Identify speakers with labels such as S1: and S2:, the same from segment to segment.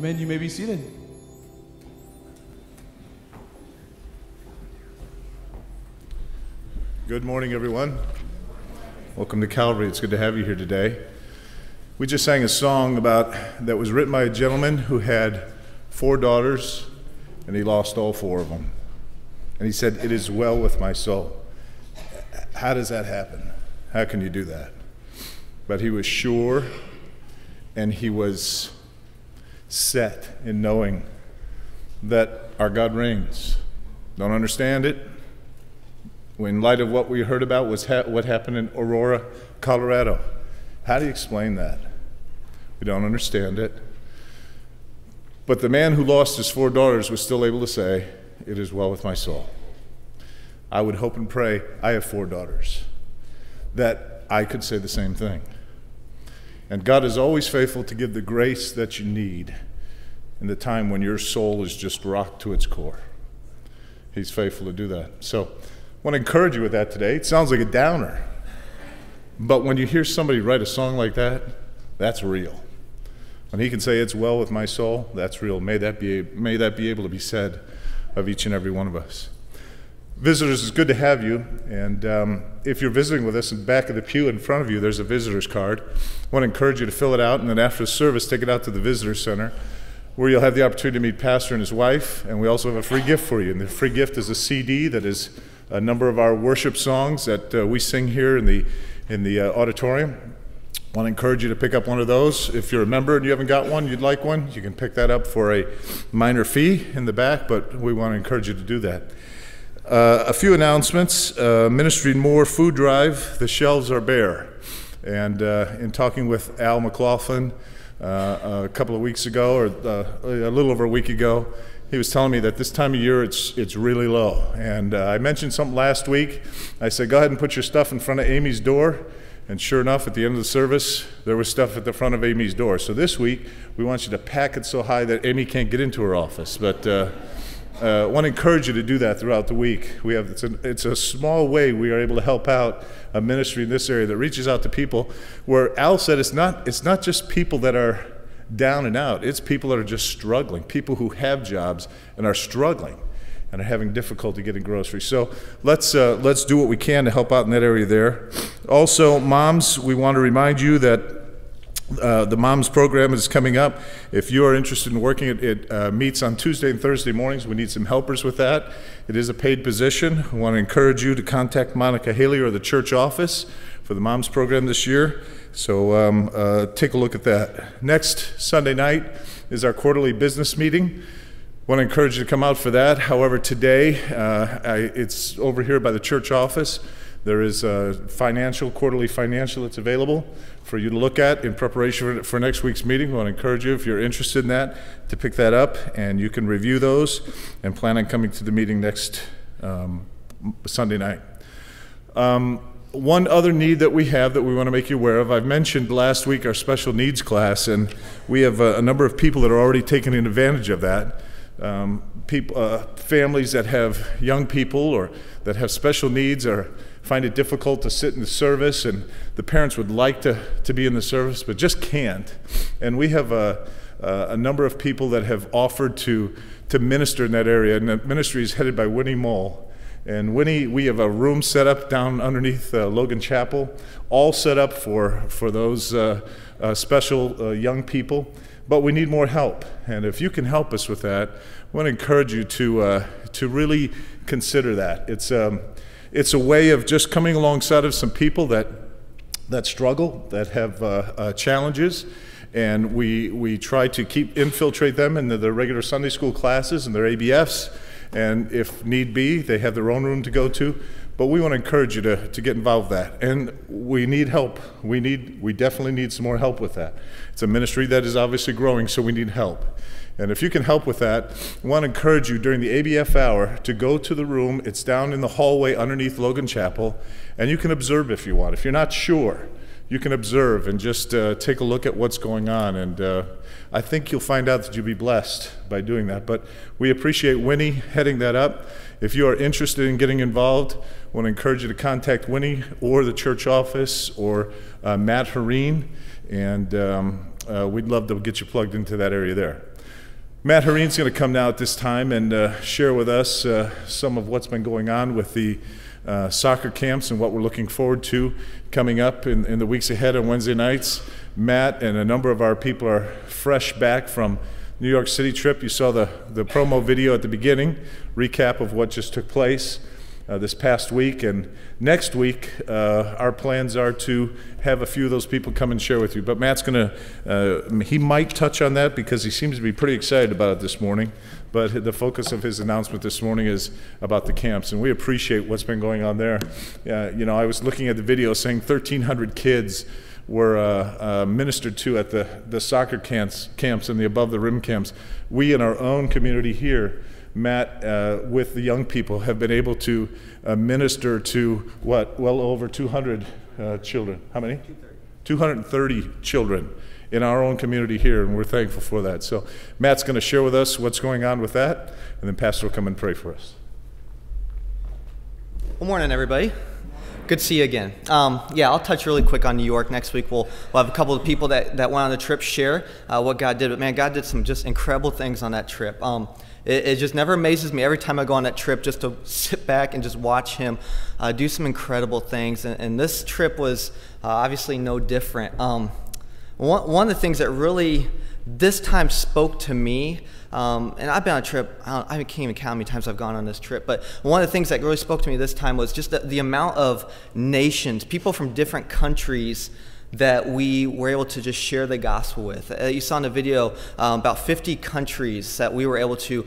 S1: Amen. You may be seated.
S2: Good morning, everyone. Welcome to Calvary. It's good to have you here today. We just sang a song that was written by a gentleman who had 4 daughters, and he lost all 4 of them. And he said, "It is well with my soul." How does that happen? How can you do that? But he was sure, and he was set in knowing that our God reigns. Don't understand it? In light of what we heard about was what happened in Aurora, Colorado. How do you explain that? We don't understand it. But the man who lost his 4 daughters was still able to say, "It is well with my soul." I would hope and pray, I have 4 daughters, that I could say the same thing. And God is always faithful to give the grace that you need in the time when your soul is just rocked to its core. He's faithful to do that. So I want to encourage you with that today. It sounds like a downer, but when you hear somebody write a song like that, that's real. When he can say, "It's well with my soul," that's real. May that be able to be said of each and every one of us. Visitors, it's good to have you, and if you're visiting with us, in the back of the pew in front of you, there's a visitor's card. I want to encourage you to fill it out, and then after the service, take it out to the visitor center, where you'll have the opportunity to meet Pastor and his wife, and we also have a free gift for you. And the free gift is a CD that is a number of our worship songs that we sing here in the auditorium. I want to encourage you to pick up one of those. If you're a member and you haven't got one, you'd like one, you can pick that up for a minor fee in the back, but we want to encourage you to do that. A few announcements. Ministry More food drive. The shelves are bare. And in talking with Al McLaughlin a couple of weeks ago, or a little over a week ago, he was telling me that this time of year it's really low. And I mentioned something last week. I said, go ahead and put your stuff in front of Amy's door. And sure enough, at the end of the service, there was stuff at the front of Amy's door. So this week, we want you to pack it so high that Amy can't get into her office. But I want to encourage you to do that throughout the week. It's a small way we are able to help out a ministry in this area that reaches out to people where Al said it's not just people that are down and out. It's people that are just struggling, people who have jobs and are struggling and are having difficulty getting groceries. So let's do what we can to help out in that area there. Also, moms, we want to remind you that the Moms program is coming up. If you are interested in working, it meets on Tuesday and Thursday mornings. We need some helpers with that. It is a paid position. I want to encourage you to contact Monica Haley or the church office for the Moms program this year. So take a look at that. Next Sunday night is our quarterly business meeting. I want to encourage you to come out for that. However, today it's over here by the church office. There is a quarterly financial that's available for you to look at in preparation for next week's meeting. I want to encourage you, if you're interested in that, to pick that up, and you can review those and plan on coming to the meeting next Sunday night. One other need that we have that we want to make you aware of, I've mentioned last week our special needs class, and we have a number of people that are already taking advantage of that. Families that have young people or that have special needs or find it difficult to sit in the service, and the parents would like to be in the service but just can't. And we have a number of people that have offered to minister in that area, and the ministry is headed by Winnie Mole. And Winnie, we have a room set up down underneath Logan Chapel, all set up for those special young people. But we need more help, and if you can help us with that, I want to encourage you to really consider that. It's a way of just coming alongside of some people that struggle, that have challenges, and we try to infiltrate them into their regular Sunday school classes and their ABFs, and if need be, they have their own room to go to. But we want to encourage you to get involved with that. And we need help. We definitely need some more help with that. It's a ministry that is obviously growing, so we need help. And if you can help with that, I want to encourage you during the ABF hour to go to the room. It's down in the hallway underneath Logan Chapel, and you can observe if you want. If you're not sure, you can observe and just take a look at what's going on. And I think you'll find out that you'll be blessed by doing that. But we appreciate Winnie heading that up. If you are interested in getting involved, I want to encourage you to contact Winnie or the church office or Matt Hareen, and we'd love to get you plugged into that area there. Matt Hareen's going to come now at this time and share with us some of what's been going on with the soccer camps and what we're looking forward to coming up in the weeks ahead on Wednesday nights. Matt and a number of our people are fresh back from New York City trip. You saw the promo video at the beginning, recap of what just took place this past week. And next week, our plans are to have a few of those people come and share with you. But Matt's going to, he might touch on that because he seems to be pretty excited about it this morning. But the focus of his announcement this morning is about the camps, and we appreciate what's been going on there. You know, I was looking at the video saying 1,300 kids were ministered to at the soccer camps and the above the rim camps. We in our own community here, Matt, with the young people, have been able to minister to well over 200 children. How many? 230 children in our own community here, and we're thankful for that. So Matt's going to share with us what's going on with that, and then Pastor will come and pray for us.
S1: Good morning, everybody. Good to see you again. Yeah, I'll touch really quick on New York. Next week we'll have a couple of people that went on the trip share what God did. But man, God did some just incredible things on that trip. It just never amazes me every time I go on that trip just to sit back and just watch him do some incredible things. And this trip was obviously no different. One of the things that really this time spoke to me, and I've been on a trip, I can't even count how many times I've gone on this trip, but one of the things that really spoke to me this time was just the amount of nations, people from different countries that we were able to just share the gospel with. You saw in the video about 50 countries that we were able to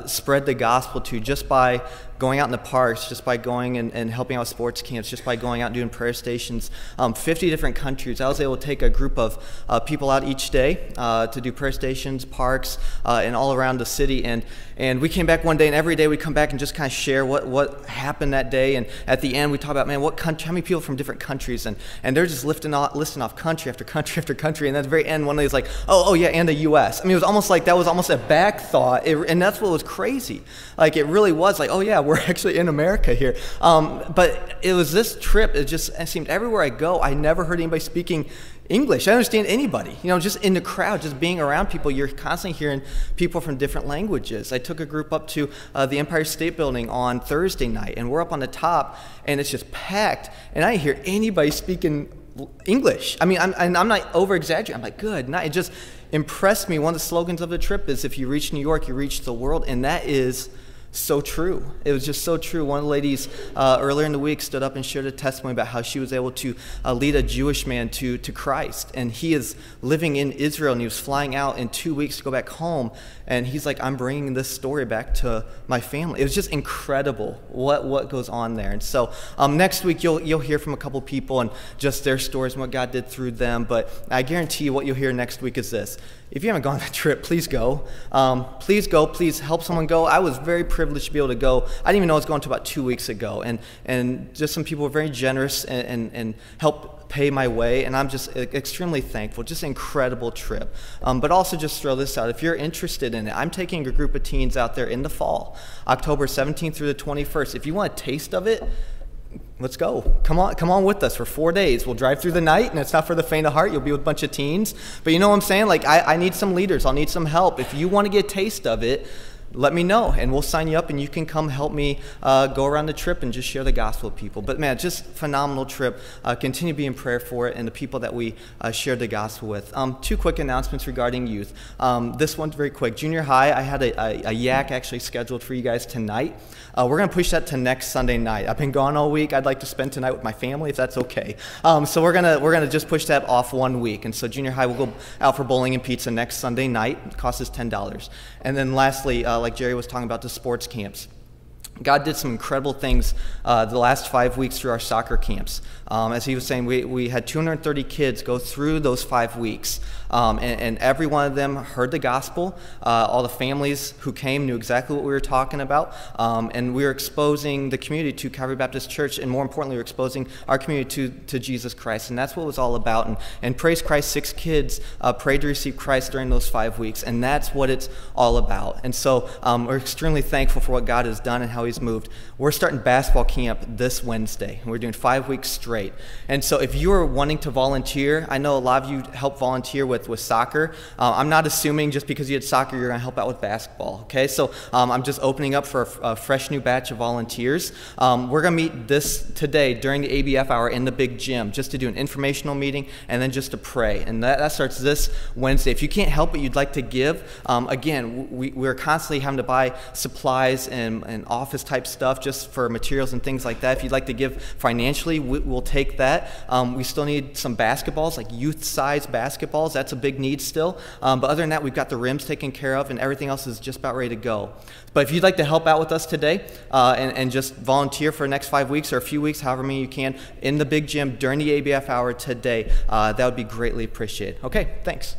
S1: spread the gospel to just by going out in the parks, just by going and helping out sports camps, just by going out and doing prayer stations. 50 different countries. I was able to take a group of people out each day to do prayer stations, parks, and all around the city. And we came back one day, and every day we come back and just kind of share what happened that day. And at the end, we talk about, man, what country, how many people from different countries, and they're just listing off country after country after country. And at the very end, one day was like, oh yeah, and the U.S. I mean, it was almost like that was almost a back thought, and that's what was crazy. Like, it really was like, oh yeah, we're actually in America here. But it was this trip, it seemed everywhere I go, I never heard anybody speaking English. I understand anybody, you know, just in the crowd, just being around people, you're constantly hearing people from different languages. I took a group up to the Empire State Building on Thursday night, and we're up on the top, and it's just packed, and I didn't hear anybody speaking English. I mean, I'm not over-exaggerating. I'm like, good night. It just impressed me. One of the slogans of the trip is, if you reach New York, you reach the world, and that is so true. It was just so true. One of the ladies earlier in the week stood up and shared a testimony about how she was able to lead a Jewish man to Christ. And he is living in Israel, and he was flying out in 2 weeks to go back home. And he's like, I'm bringing this story back to my family. It was just incredible what goes on there. And so next week you'll hear from a couple people and just their stories and what God did through them. But I guarantee you what you'll hear next week is this. If you haven't gone on that trip, please go. Please go. Please help someone go. I was very privileged to be able to go. I didn't even know I was going until about 2 weeks ago. And just some people were very generous and helped pay my way, and I'm just extremely thankful. Just an incredible trip. But also just throw this out. If you're interested in it, I'm taking a group of teens out there in the fall, October 17th through the 21st. If you want a taste of it, let's go. Come on with us for 4 days. We'll drive through the night, and it's not for the faint of heart. You'll be with a bunch of teens. But you know what I'm saying? Like, I need some leaders. I'll need some help. If you want to get a taste of it, let me know, and we'll sign you up, and you can come help me go around the trip and just share the gospel with people. But man, just phenomenal trip. Continue to be in prayer for it and the people that we shared the gospel with. Two quick announcements regarding youth. This one's very quick. Junior high, I had a yak actually scheduled for you guys tonight. We're going to push that to next Sunday night. I've been gone all week. I'd like to spend tonight with my family, if that's okay. So we're gonna just push that off 1 week. And so junior high will go out for bowling and pizza next Sunday night. It costs us $10. And then lastly, like Jerry was talking about, the sports camps. God did some incredible things the last 5 weeks through our soccer camps. As he was saying, we had 230 kids go through those 5 weeks, and every one of them heard the gospel. All the families who came knew exactly what we were talking about, and we were exposing the community to Calvary Baptist Church, and more importantly, we were exposing our community to Jesus Christ, and that's what it was all about. And praise Christ, 6 kids prayed to receive Christ during those 5 weeks, and that's what it's all about. And so we're extremely thankful for what God has done and how he's moved. We're starting basketball camp this Wednesday, and we're doing 5 weeks straight. great. And so if you're wanting to volunteer, I know a lot of you help volunteer with soccer. I'm not assuming just because you had soccer you're going to help out with basketball, okay? So I'm just opening up for a fresh new batch of volunteers. We're going to meet this today during the ABF hour in the big gym just to do an informational meeting and then just to pray. And that starts this Wednesday. If you can't help but you'd like to give, again, we're constantly having to buy supplies and office type stuff just for materials and things like that. If you'd like to give financially, we'll take that. We still need some basketballs, like youth-size basketballs. That's a big need still. But other than that, we've got the rims taken care of, and everything else is just about ready to go. But if you'd like to help out with us today and just volunteer for the next 5 weeks or a few weeks, however many you can, in the big gym during the ABF hour today, that would be greatly appreciated. Okay, thanks.